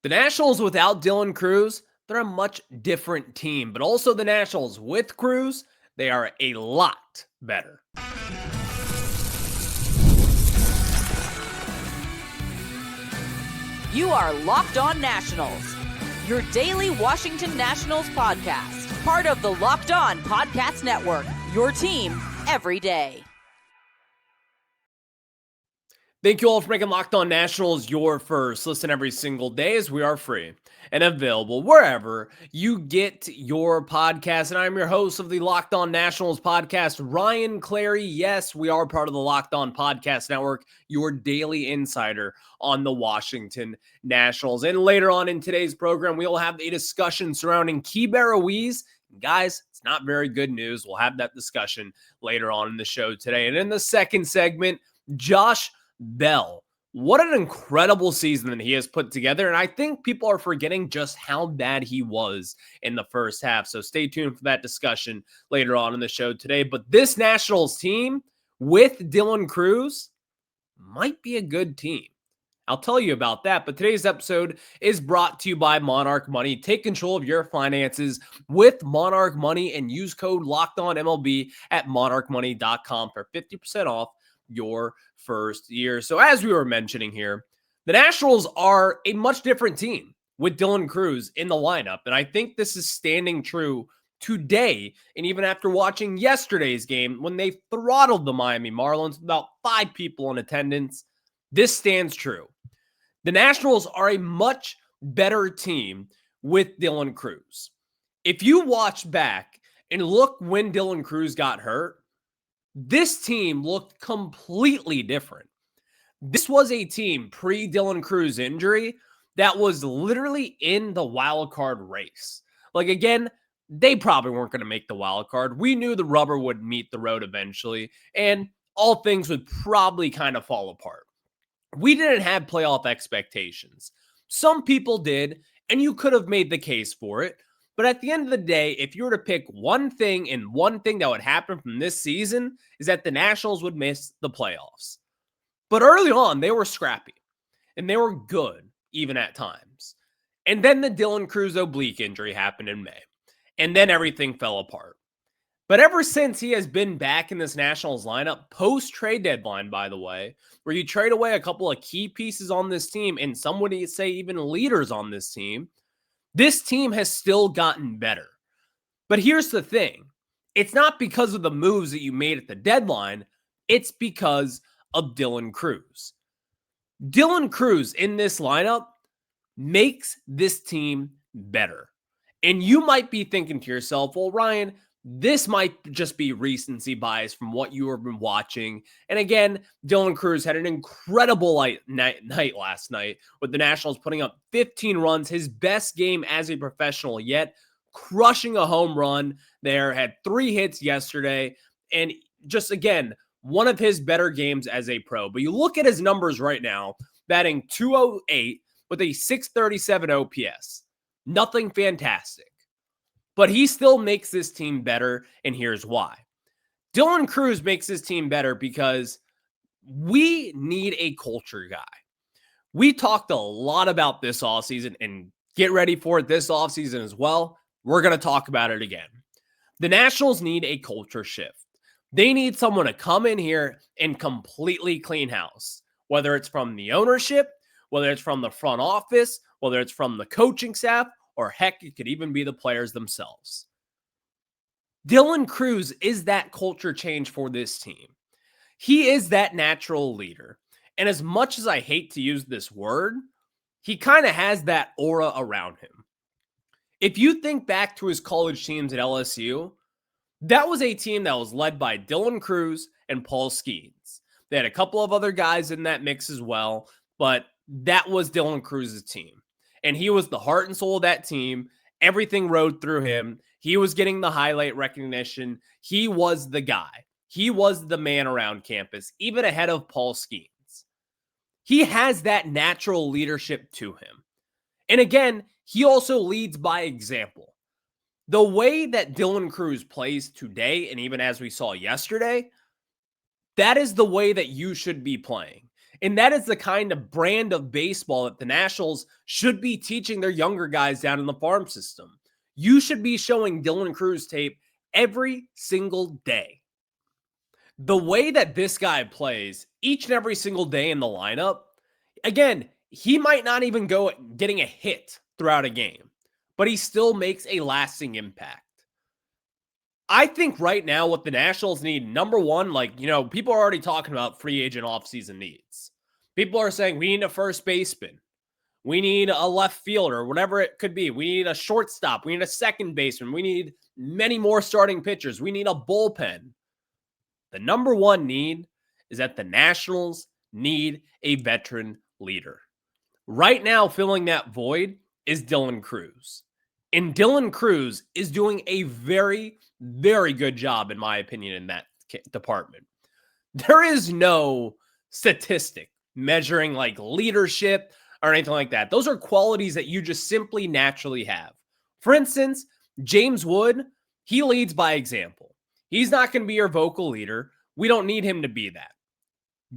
The Nationals without Dylan Cruz, they're a much different team, but also the Nationals with Cruz, they are a lot better. You are Locked On Nationals, your daily Washington Nationals podcast, part of the Locked On Podcast Network, your team every day. Thank you all for making Locked On Nationals your first listen every single day, as we are free and available wherever you get your podcast. And I'm your host of the Locked On Nationals podcast, Ryan Clary. Yes, we are part of the Locked On Podcast Network, your daily insider on the Washington Nationals. And later on in today's program, we will have a discussion surrounding Keibert Ruiz. Guys, it's not very good news. We'll have that discussion later on in the show today. And in the second segment, Josh Bell. What an incredible season that he has put together. And I think people are forgetting just how bad he was in the first half. So stay tuned for that discussion later on in the show today. But this Nationals team with Dylan Cruz might be a good team. I'll tell you about that. But today's episode is brought to you by Monarch Money. Take control of your finances with Monarch Money and use code LOCKEDONMLB at monarchmoney.com for 50% off your first year. So as we were mentioning here, the Nationals are a much different team with Dylan Cruz in the lineup. And I think this is standing true today. And even after watching yesterday's game, when they throttled the Miami Marlins with about 5 people in attendance, this stands true. The Nationals are a much better team with Dylan Cruz. If you watch back and look when Dylan Cruz got hurt, this team looked completely different. This was a team pre-Dylan Cruz injury that was literally in the wild card race. Like, again, they probably weren't going to make the wild card. We knew the rubber would meet the road eventually, and all things would probably kind of fall apart. We didn't have playoff expectations. Some people did, and you could have made the case for it. But at the end of the day, if you were to pick one thing that would happen from this season is that the Nationals would miss the playoffs. But early on, they were scrappy and they were good even at times. And then the Dylan Cruz oblique injury happened in May. And then everything fell apart. But ever since he has been back in this Nationals lineup, post-trade deadline, by the way, where you trade away a couple of key pieces on this team and some would say even leaders on this team, this team has still gotten better. But here's the thing. It's not because of the moves that you made at the deadline. It's because of Dylan Cruz. Dylan Cruz in this lineup makes this team better. And you might be thinking to yourself, well, Ryan, this might just be recency bias from what you have been watching. And again, Dylan Cruz had an incredible night last night with the Nationals putting up 15 runs, his best game as a professional yet, crushing a home run there, had 3 hits yesterday, and just, again, one of his better games as a pro. But you look at his numbers right now, batting .208 with a .637 OPS. Nothing fantastic. But he still makes this team better, and here's why. Dylan Cruz makes this team better because we need a culture guy. We talked a lot about this offseason, and get ready for it this offseason as well. We're going to talk about it again. The Nationals need a culture shift. They need someone to come in here and completely clean house, whether it's from the ownership, whether it's from the front office, whether it's from the coaching staff, or heck, it could even be the players themselves. Dylan Cruz is that culture change for this team. He is that natural leader. And as much as I hate to use this word, he kind of has that aura around him. If you think back to his college teams at LSU, that was a team that was led by Dylan Cruz and Paul Skeens. They had a couple of other guys in that mix as well, but that was Dylan Cruz's team. And he was the heart and soul of that team. Everything rode through him. He was getting the highlight recognition. He was the guy. He was the man around campus, even ahead of Paul Skeens. He has that natural leadership to him. And again, he also leads by example. The way that Dylan Cruz plays today, and even as we saw yesterday, that is the way that you should be playing. And that is the kind of brand of baseball that the Nationals should be teaching their younger guys down in the farm system. You should be showing Dylan Cruz tape every single day. The way that this guy plays each and every single day in the lineup, again, he might not even go getting a hit throughout a game, but he still makes a lasting impact. I think right now what the Nationals need, number one, people are already talking about free agent offseason needs. People are saying we need a first baseman. We need a left fielder, whatever it could be. We need a shortstop. We need a second baseman. We need many more starting pitchers. We need a bullpen. The number one need is that the Nationals need a veteran leader. Right now, filling that void is Dylan Cruz. And Dylan Cruz is doing a very, very good job, in my opinion, in that department. There is no statistic measuring like leadership or anything like that. Those are qualities that you just simply naturally have. For instance, James Wood, he leads by example. He's not going to be your vocal leader. We don't need him to be that.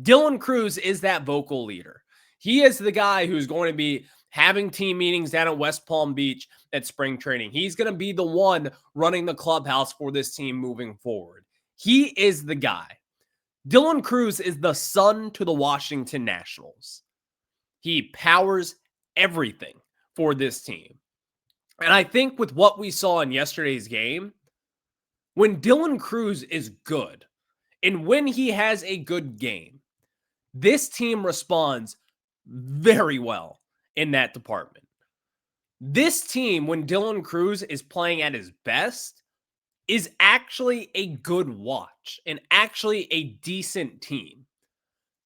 Dylan Cruz is that vocal leader. He is the guy who's going to be having team meetings down at West Palm Beach at spring training. He's going to be the one running the clubhouse for this team moving forward. He is the guy. Dylan Cruz is the son to the Washington Nationals. He powers everything for this team. And I think with what we saw in yesterday's game, when Dylan Cruz is good and when he has a good game, this team responds very well in that department. This team, when Dylan Cruz is playing at his best, is actually a good watch and actually a decent team.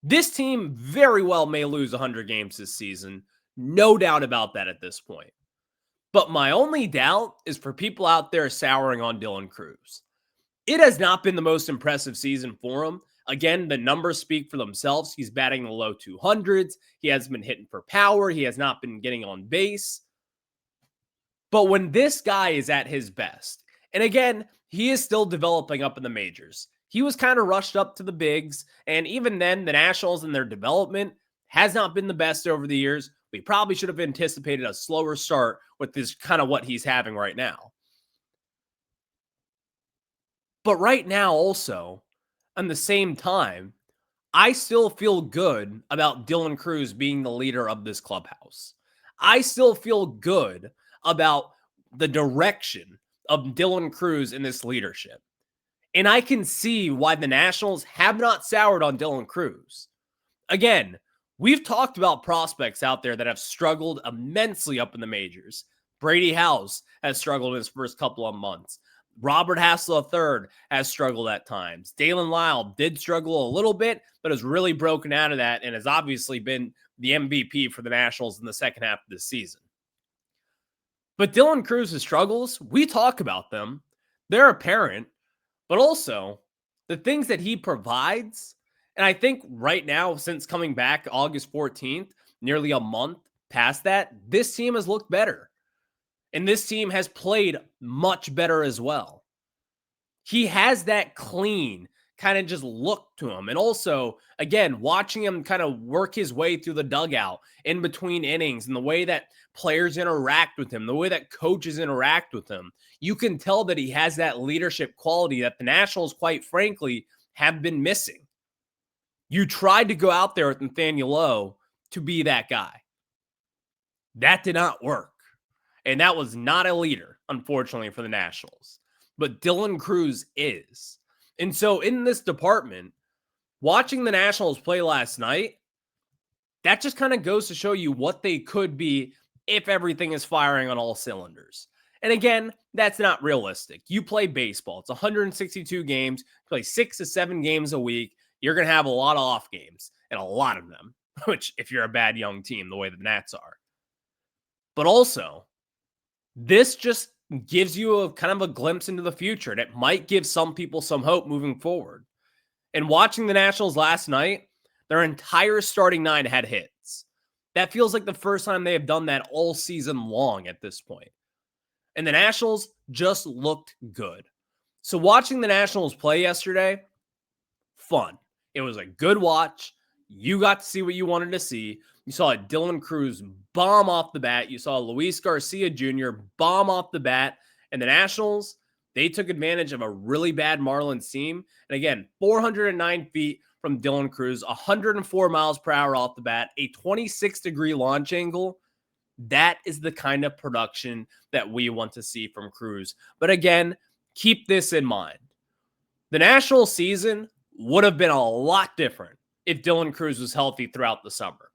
This team very well may lose 100 games this season. No doubt about that at this point. But my only doubt is for people out there souring on Dylan Cruz. It has not been the most impressive season for him. Again, the numbers speak for themselves. He's batting in the low 200s. He hasn't been hitting for power. He has not been getting on base. But when this guy is at his best, and again, he is still developing up in the majors. He was kind of rushed up to the bigs, and even then, the Nationals and their development has not been the best over the years. We probably should have anticipated a slower start with this kind of what he's having right now. But right now also, at the same time, I still feel good about Dylan Cruz being the leader of this clubhouse. I still feel good about the direction of Dylan Cruz in this leadership. And I can see why the Nationals have not soured on Dylan Cruz. Again, we've talked about prospects out there that have struggled immensely up in the majors. Brady House has struggled in his first couple of months. Robert Hassel III has struggled at times. Dalen Lyle did struggle a little bit, but has really broken out of that and has obviously been the MVP for the Nationals in the second half of this season. But Dylan Cruz's struggles, we talk about them. They're apparent, but also the things that he provides. And I think right now, since coming back August 14th, nearly a month past that, this team has looked better. And this team has played much better as well. He has that clean kind of just look to him. And also, again, watching him kind of work his way through the dugout in between innings and the way that players interact with him, the way that coaches interact with him, you can tell that he has that leadership quality that the Nationals, quite frankly, have been missing. You tried to go out there with Nathaniel Lowe to be that guy. That did not work. And that was not a leader, unfortunately, for the Nationals. But Dylan Cruz is. And so in this department, watching the Nationals play last night, that just kind of goes to show you what they could be if everything is firing on all cylinders. And again, that's not realistic. You play baseball. It's 162 games. Play 6 to 7 games a week. You're going to have a lot of off games, and a lot of them, which if you're a bad young team, the way the Nats are. But also, this just gives you a kind of a glimpse into the future, and it might give some people some hope moving forward. And watching the Nationals last night, their entire starting nine had hits. That feels like the first time they have done that all season long at this point. And the Nationals just looked good. So watching the Nationals play yesterday, fun. It was a good watch. You got to see what you wanted to see. You saw a Dylan Cruz bomb off the bat. You saw Luis Garcia Jr. bomb off the bat. And the Nationals, they took advantage of a really bad Marlins team. And again, 409 feet from Dylan Cruz, 104 miles per hour off the bat, a 26-degree launch angle. That is the kind of production that we want to see from Cruz. But again, keep this in mind. The National season would have been a lot different if Dylan Cruz was healthy throughout the summer.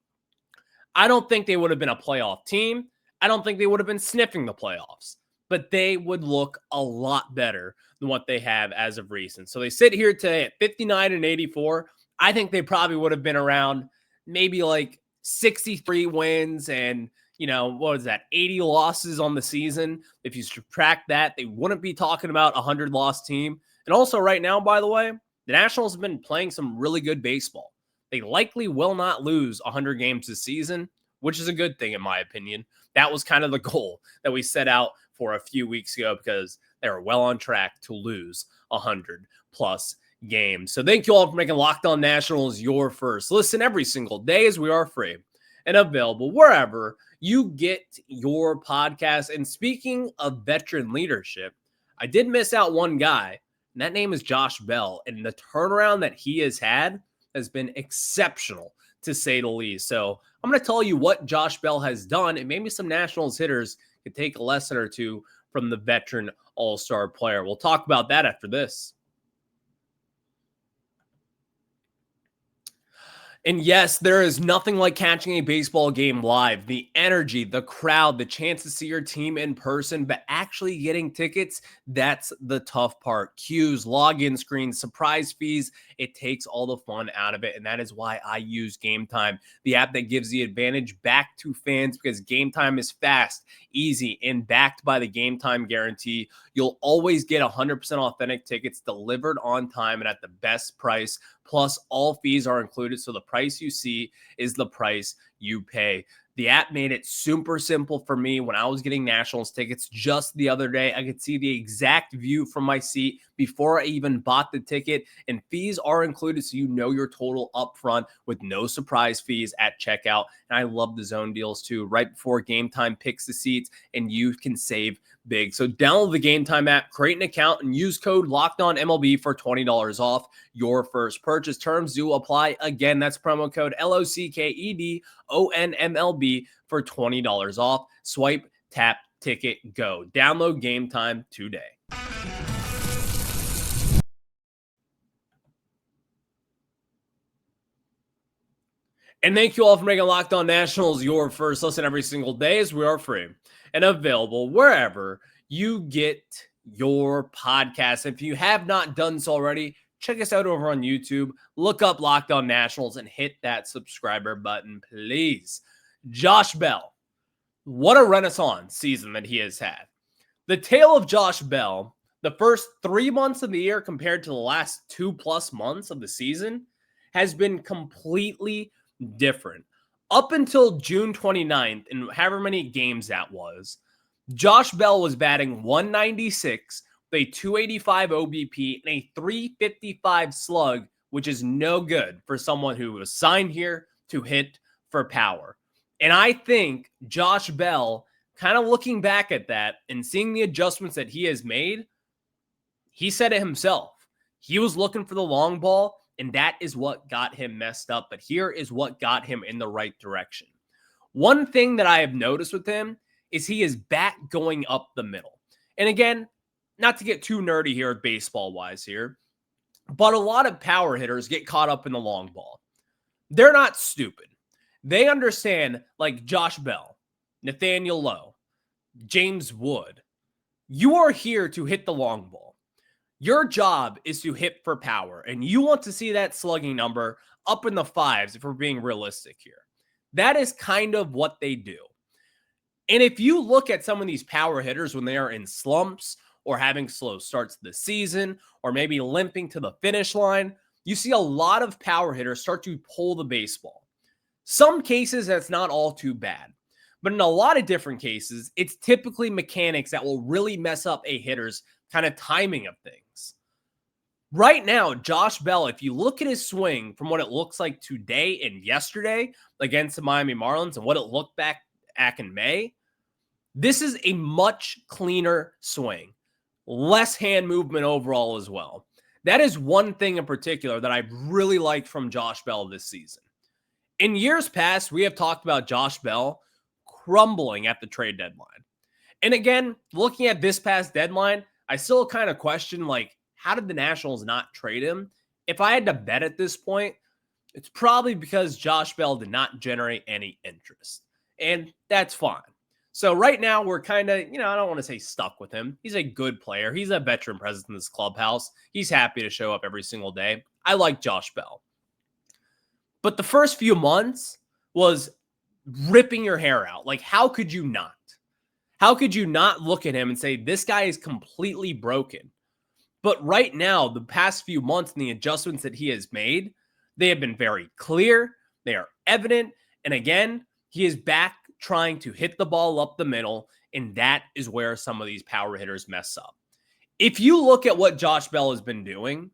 I don't think they would have been a playoff team. I don't think they would have been sniffing the playoffs, but they would look a lot better than what they have as of recent. So they sit here today at 59 and 84. I think they probably would have been around maybe like 63 wins and, what is that, 80 losses on the season. If you subtract that, they wouldn't be talking about a 100-loss team. And also right now, by the way, the Nationals have been playing some really good baseball. They likely will not lose 100 games this season, which is a good thing in my opinion. That was kind of the goal that we set out for a few weeks ago because they were well on track to lose 100-plus games. So thank you all for making Locked On Nationals your first listen every single day, as we are free and available wherever you get your podcast. And speaking of veteran leadership, I did miss out one guy, and that name is Josh Bell. And the turnaround that he has had has been exceptional, to say the least. So I'm going to tell you what Josh Bell has done, and maybe some Nationals hitters could take a lesson or two from the veteran all-star player. We'll talk about that after this. And yes, there is nothing like catching a baseball game live. The energy, the crowd, the chance to see your team in person, but actually getting tickets, that's the tough part. Queues, login screens, surprise fees, it takes all the fun out of it. And that is why I use Gametime, the app that gives the advantage back to fans, because Gametime is fast, easy, and backed by the Gametime guarantee. You'll always get 100% authentic tickets delivered on time and at the best price. Plus, all fees are included, so the price you see is the price you pay. The app made it super simple for me. When I was getting Nationals tickets just the other day, I could see the exact view from my seat before I even bought the ticket, and fees are included, so you know your total up front with no surprise fees at checkout. And I love the zone deals too. Right before Gametime picks the seats, and you can save big. So download the Gametime app, create an account, and use code LOCKEDONMLB for $20 off your first purchase. Terms do apply. Again, that's promo code LOCKEDONMLB for $20 off. Swipe, tap, ticket, go. Download Gametime today. And thank you all for making Locked On Nationals your first listen every single day, as we are free and available wherever you get your podcast. If you have not done so already, check us out over on YouTube. Look up Locked On Nationals and hit that subscriber button, please. Josh Bell, what a renaissance season that he has had. The tale of Josh Bell, the first 3 months of the year compared to the last 2+ months of the season, has been completely different. Up until June 29th, and however many games that was, Josh Bell was batting 196 with a 285 OBP and a 355 slug, which is no good for someone who was signed here to hit for power. And I think Josh Bell, kind of looking back at that and seeing the adjustments that he has made, he said it himself. He was looking for the long ball, and that is what got him messed up. But here is what got him in the right direction. One thing that I have noticed with him is he is back going up the middle. And again, not to get too nerdy here baseball-wise here, but a lot of power hitters get caught up in the long ball. They're not stupid. They understand, like Josh Bell, Nathaniel Lowe, James Wood. You are here to hit the long ball. Your job is to hit for power, and you want to see that slugging number up in the 5s if we're being realistic here. That is kind of what they do. And if you look at some of these power hitters when they are in slumps or having slow starts to the season or maybe limping to the finish line, you see a lot of power hitters start to pull the baseball. Some cases, that's not all too bad. But in a lot of different cases, it's typically mechanics that will really mess up a hitter's kind of timing of things. Right now, Josh Bell, if you look at his swing from what it looks like today and yesterday against the Miami Marlins and what it looked back in May, this is a much cleaner swing. Less hand movement overall as well. That is one thing in particular that I've really liked from Josh Bell this season. In years past, we have talked about Josh Bell crumbling at the trade deadline. And again, looking at this past deadline, I still kind of question, like, how did the Nationals not trade him? If I had to bet at this point, it's probably because Josh Bell did not generate any interest. And that's fine. So right now, we're kind of, I don't want to say stuck with him. He's a good player. He's a veteran presence in this clubhouse. He's happy to show up every single day. I like Josh Bell. But the first few months was ripping your hair out. Like, how could you not? How could you not look at him and say, this guy is completely broken? But right now, the past few months and the adjustments that he has made, they have been very clear. They are evident. And again, he is back trying to hit the ball up the middle. And that is where some of these power hitters mess up. If you look at what Josh Bell has been doing,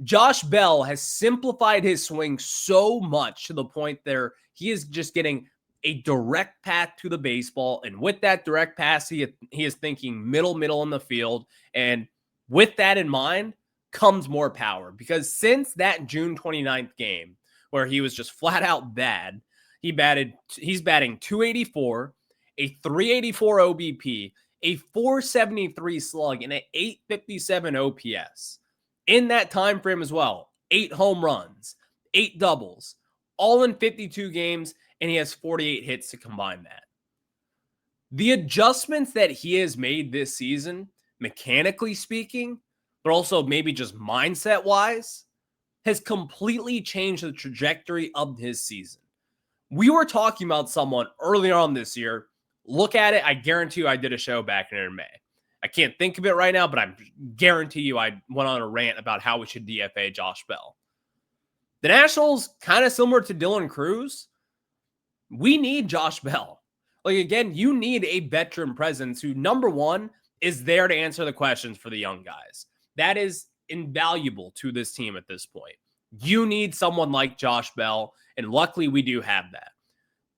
Josh Bell has simplified his swing so much to the point there he is just getting a direct path to the baseball. And with that direct pass, he is thinking middle in the field. And with that in mind comes more power, because since that June 29th game where he was just flat out bad, he's batting 284, a 384 OBP, a 473 slug, and an 857 OPS. In that time frame as well, 8 home runs, 8 doubles, all in 52 games, and he has 48 hits to combine that. The adjustments that he has made this season, mechanically speaking, but also maybe just mindset-wise, has completely changed the trajectory of his season. We were talking about someone earlier on this year. Look at it. I guarantee you I did a show back in May. I can't think of it right now, but I guarantee you I went on a rant about how we should DFA Josh Bell. The Nationals, kind of similar to Dylan Cruz, we need Josh Bell. Like, again, you need a veteran presence who, number one, is there to answer the questions for the young guys. That is invaluable to this team at this point. You need someone like Josh Bell, and luckily we do have that.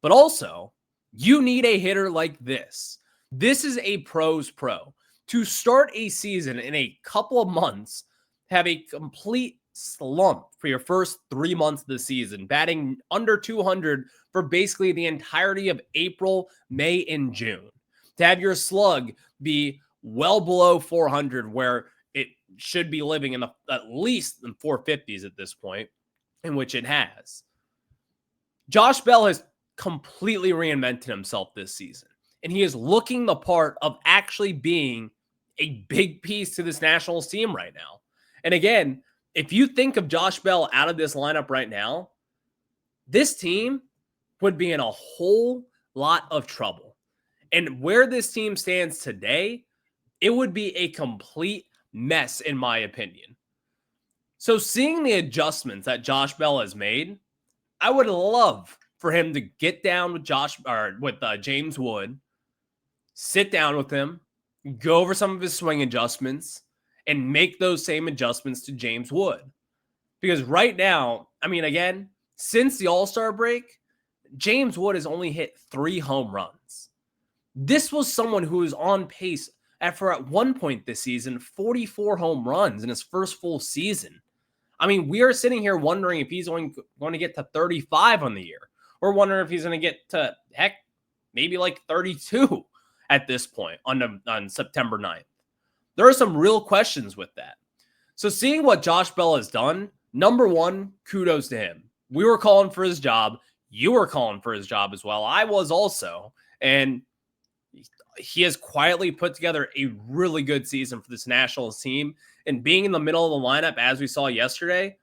But also, you need a hitter like this. This is a pro's pro. To start a season in a couple of months, have a complete slump for your first 3 months of the season, batting under 200 for basically the entirety of April, May, and June. To have your slug be well below 400, where it should be living in at least in 450s at this point, in which it has. Josh Bell has completely reinvented himself this season, and he is looking the part of actually being a big piece to this Nationals team right now. And again, if you think of Josh Bell out of this lineup right now, this team would be in a whole lot of trouble. And where this team stands today, it would be a complete mess, in my opinion. So seeing the adjustments that Josh Bell has made, I would love for him to get down with James Wood, sit down with him, go over some of his swing adjustments, and make those same adjustments to James Wood. Because right now, I mean, again, since the All-Star break, James Wood has only hit 3 home runs. This was someone who was on pace for at one point this season, 44 home runs in his first full season. I mean, we are sitting here wondering if he's going to get to 35 on the year. We're wondering if he's going to get to, maybe like 32 at this point on September 9th. There are some real questions with that. So seeing what Josh Bell has done, number one, kudos to him. We were calling for his job. You were calling for his job as well. I was also. And he has quietly put together a really good season for this Nationals team. And being in the middle of the lineup, as we saw yesterday,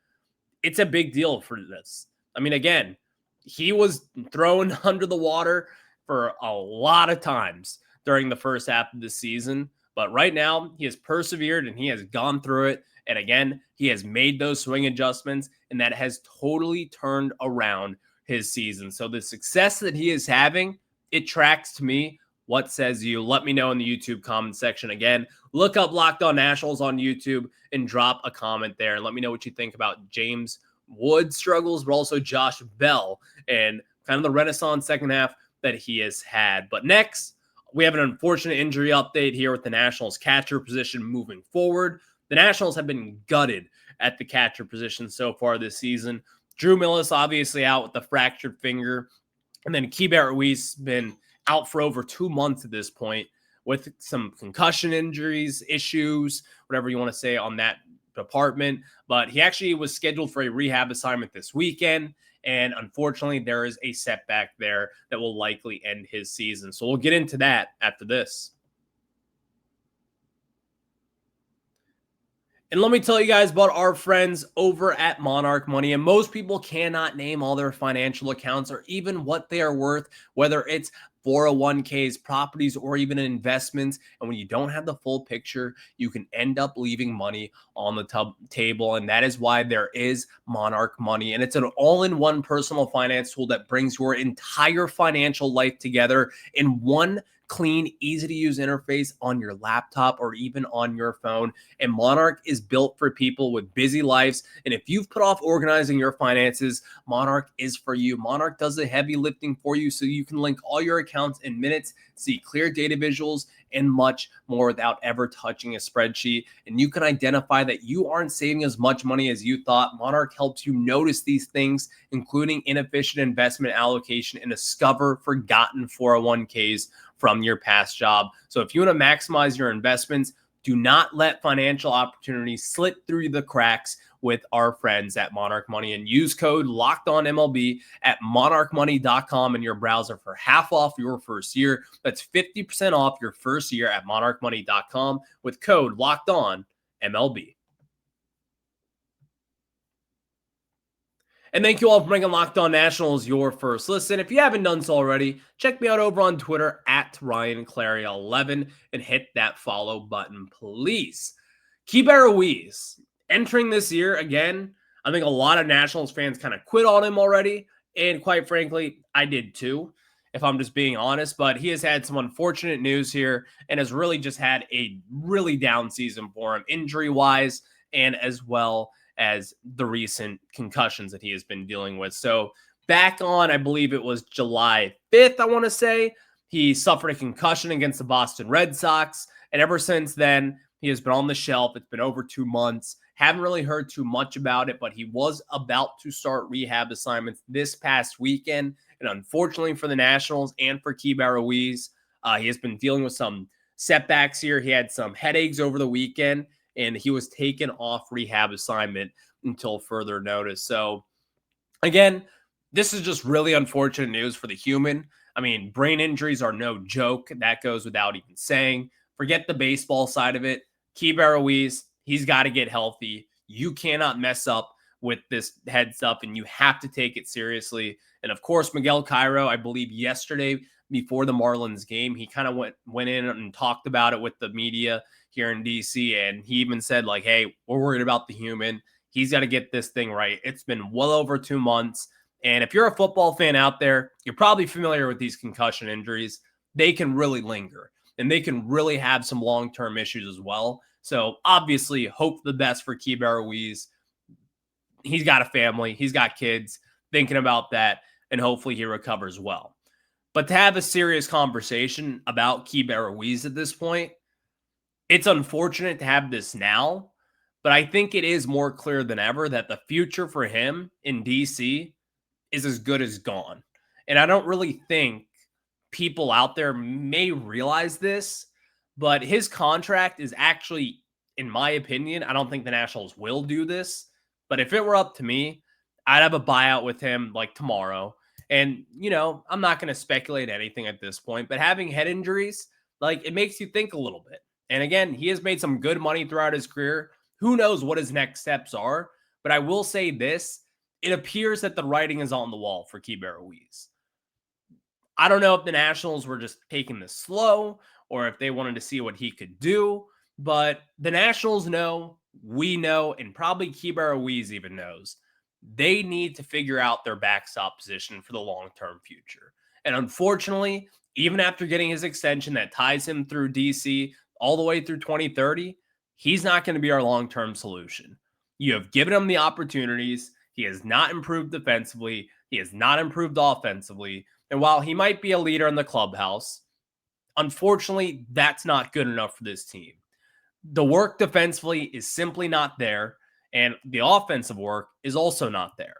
it's a big deal for this. I mean, again, he was thrown under the water for a lot of times during the first half of the season. But right now, he has persevered and he has gone through it. And again, he has made those swing adjustments, and that has totally turned around his season. So the success that he is having, it tracks to me What says you? Let me know in the YouTube comment section. Again, look up Locked On Nationals on YouTube and drop a comment there. And let me know what you think about James Wood's struggles, but also Josh Bell and kind of the renaissance second half that he has had. But next, we have an unfortunate injury update here with the Nationals catcher position moving forward. The Nationals have been gutted at the catcher position so far this season. Drew Millis obviously out with the fractured finger. And then Keibert Ruiz been out for over 2 months at this point with some concussion injuries, issues, whatever you want to say on that department. But he actually was scheduled for a rehab assignment this weekend. And unfortunately, there is a setback there that will likely end his season. So we'll get into that after this. And let me tell you guys about our friends over at Monarch Money. And most people cannot name all their financial accounts or even what they are worth, whether it's 401ks, properties, or even investments. And when you don't have the full picture, you can end up leaving money on the table. And that is why there is Monarch Money. And it's an all-in-one personal finance tool that brings your entire financial life together in one clean, easy-to-use interface on your laptop or even on your phone. And Monarch is built for people with busy lives. And if you've put off organizing your finances, Monarch is for you. Monarch does the heavy lifting for you so you can link all your accounts in minutes, see clear data visuals, and much more without ever touching a spreadsheet. And you can identify that you aren't saving as much money as you thought. Monarch helps you notice these things, including inefficient investment allocation, and discover forgotten 401ks from your past job. So if you want to maximize your investments, do not let financial opportunities slip through the cracks with our friends at Monarch Money, and use code LOCKEDONMLB at monarchmoney.com in your browser for half off your first year. That's 50% off your first year at monarchmoney.com with code LOCKEDONMLB. And thank you all for making Locked On Nationals your first listen. If you haven't done so already, check me out over on Twitter at RyanClary11 and hit that follow button, please. Keibert Ruiz, entering this year, again, I think a lot of Nationals fans kind of quit on him already. And quite frankly, I did too, if I'm just being honest. But he has had some unfortunate news here and has really just had a really down season for him, injury-wise, and as well as the recent concussions that he has been dealing with. So back on, I believe it was July 5th, I want to say, he suffered a concussion against the Boston Red Sox. And ever since then, he has been on the shelf. It's been over 2 months. Haven't really heard too much about it, but he was about to start rehab assignments this past weekend. And unfortunately for the Nationals and for Keibert Ruiz, he has been dealing with some setbacks here. He had some headaches over the weekend, and he was taken off rehab assignment until further notice. So, again, this is just really unfortunate news for the human. I mean, brain injuries are no joke. That goes without even saying. Forget the baseball side of it. Keibert Ruiz, he's got to get healthy. You cannot mess up with this head stuff, and you have to take it seriously. And, of course, Miguel Cairo, I believe yesterday before the Marlins game, he kind of went in and talked about it with the media here in DC, and he even said, like, hey, we're worried about the human. He's got to get this thing right. It's been well over 2 months, and if you're a football fan out there, you're probably familiar with these concussion injuries. They can really linger, and they can really have some long-term issues as well. So, obviously, hope the best for Keibert Ruiz. He's got a family. He's got kids, thinking about that, and hopefully he recovers well. But to have a serious conversation about Keibert Ruiz at this point, it's unfortunate to have this now, but I think it is more clear than ever that the future for him in DC is as good as gone. And I don't really think people out there may realize this, but his contract is actually, in my opinion, I don't think the Nationals will do this, but if it were up to me, I'd have a buyout with him like tomorrow. And, you know, I'm not going to speculate anything at this point, but having head injuries, like, it makes you think a little bit. And again, he has made some good money throughout his career. Who knows what his next steps are? But I will say this, it appears that the writing is on the wall for Keibert Ruiz. I don't know if the Nationals were just taking this slow or if they wanted to see what he could do, but the Nationals know, we know, and probably Keibert Ruiz even knows, they need to figure out their backstop position for the long-term future. And unfortunately, even after getting his extension that ties him through DC all the way through 2030, he's not going to be our long-term solution. You have given him the opportunities. He has not improved defensively. He has not improved offensively. And while he might be a leader in the clubhouse, unfortunately, that's not good enough for this team. The work defensively is simply not there, and the offensive work is also not there.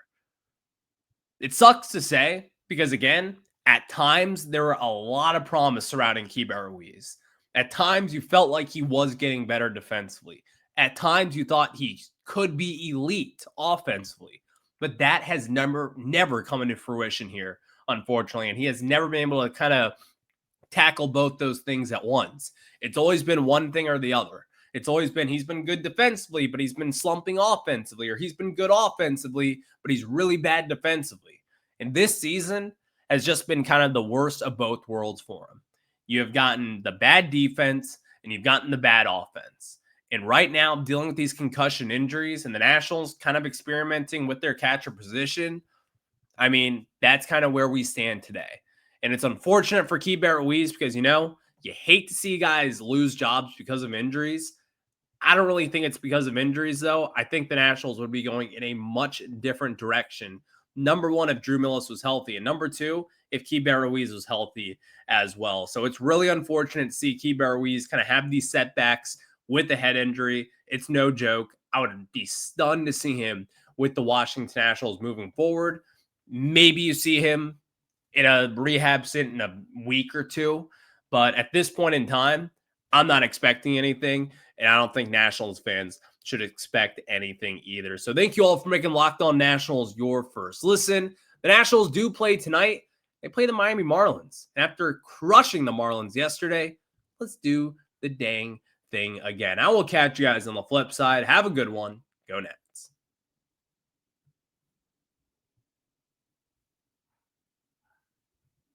It sucks to say because, again, at times there were a lot of promise surrounding Keibert Ruiz. At times you felt like he was getting better defensively. At times you thought he could be elite offensively, but that has never come into fruition here, unfortunately, and he has never been able to kind of tackle both those things at once. It's always been one thing or the other. It's always been he's been good defensively, but he's been slumping offensively, or he's been good offensively, but he's really bad defensively. And this season has just been kind of the worst of both worlds for him. You have gotten the bad defense and you've gotten the bad offense. And right now, dealing with these concussion injuries and the Nationals kind of experimenting with their catcher position, I mean, that's kind of where we stand today. And it's unfortunate for Keibert Ruiz because, you hate to see guys lose jobs because of injuries. I don't really think it's because of injuries, though. I think the Nationals would be going in a much different direction. Number one, if Drew Millis was healthy. And number two, if Keibert Ruiz was healthy as well. So it's really unfortunate to see Keibert Ruiz kind of have these setbacks with the head injury. It's no joke. I would be stunned to see him with the Washington Nationals moving forward. Maybe you see him in a rehab stint in a week or two. But at this point in time, I'm not expecting anything. And I don't think Nationals fans should expect anything either. So thank you all for making Locked On Nationals your first listen. The Nationals do play tonight. They play the Miami Marlins. And after crushing the Marlins yesterday, let's do the dang thing again. I will catch you guys on the flip side. Have a good one. Go Nats.